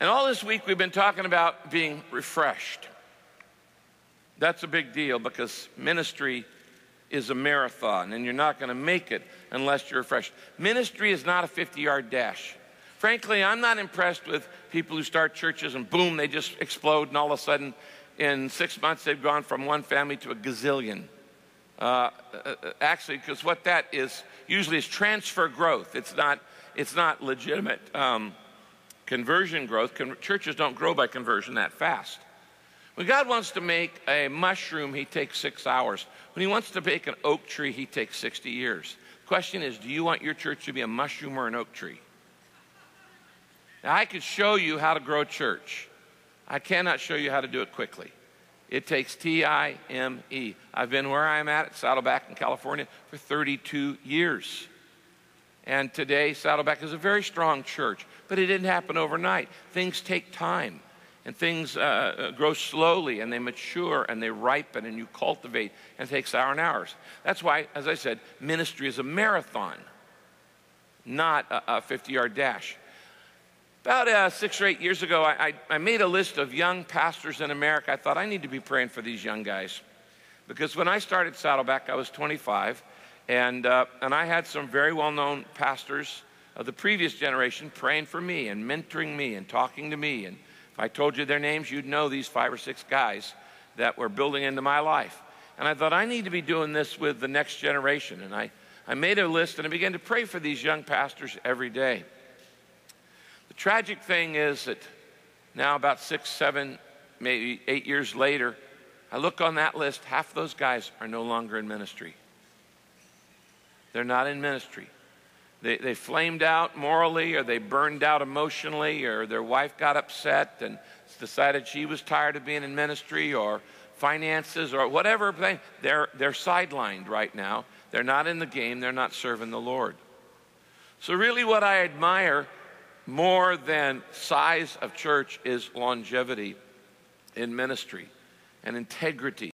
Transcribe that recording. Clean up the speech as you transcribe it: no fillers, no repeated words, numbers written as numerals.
And all this week we've been talking about being refreshed. That's a big deal because ministry is a marathon, and you're not going to make it unless you're refreshed. Ministry is not a 50-yard dash. Frankly, I'm not impressed with people who start churches and boom, they just explode, and all of a sudden in 6 months they've gone from one family to a gazillion. Actually, because what that is usually is transfer growth. It's not legitimate conversion growth. Churches don't grow by conversion that fast. When God wants to make a mushroom, he takes 6 hours. When he wants to make an oak tree, he takes 60 years. The question is, do you want your church to be a mushroom or an oak tree? Now, I could show you how to grow a church. I cannot show you how to do it quickly. It takes T-I-M-E. I've been where I'm at Saddleback in California for 32 years. And today, Saddleback is a very strong church, but it didn't happen overnight. Things take time. And things grow slowly, and they mature, and they ripen, and you cultivate, and it takes hours and hours. That's why, as I said, ministry is a marathon, not a 50-yard dash. About 6 or 8 years ago, I made a list of young pastors in America. I thought, I need to be praying for these young guys. Because when I started Saddleback, I was 25, and I had some very well-known pastors of the previous generation praying for me and mentoring me and talking to me. And if I told you their names, you'd know these 5 or 6 guys that were building into my life. And I thought, I need to be doing this with the next generation. And I made a list, and I began to pray for these young pastors every day. The tragic thing is that now about 6, 7, maybe 8 years later, I look on that list, half those guys are no longer in ministry. They're not in ministry. They flamed out morally, or they burned out emotionally, or their wife got upset and decided she was tired of being in ministry, or finances, or whatever thing. They're sidelined right now. They're not in the game. They're not serving the Lord. So really what I admire more than size of church is longevity in ministry and integrity.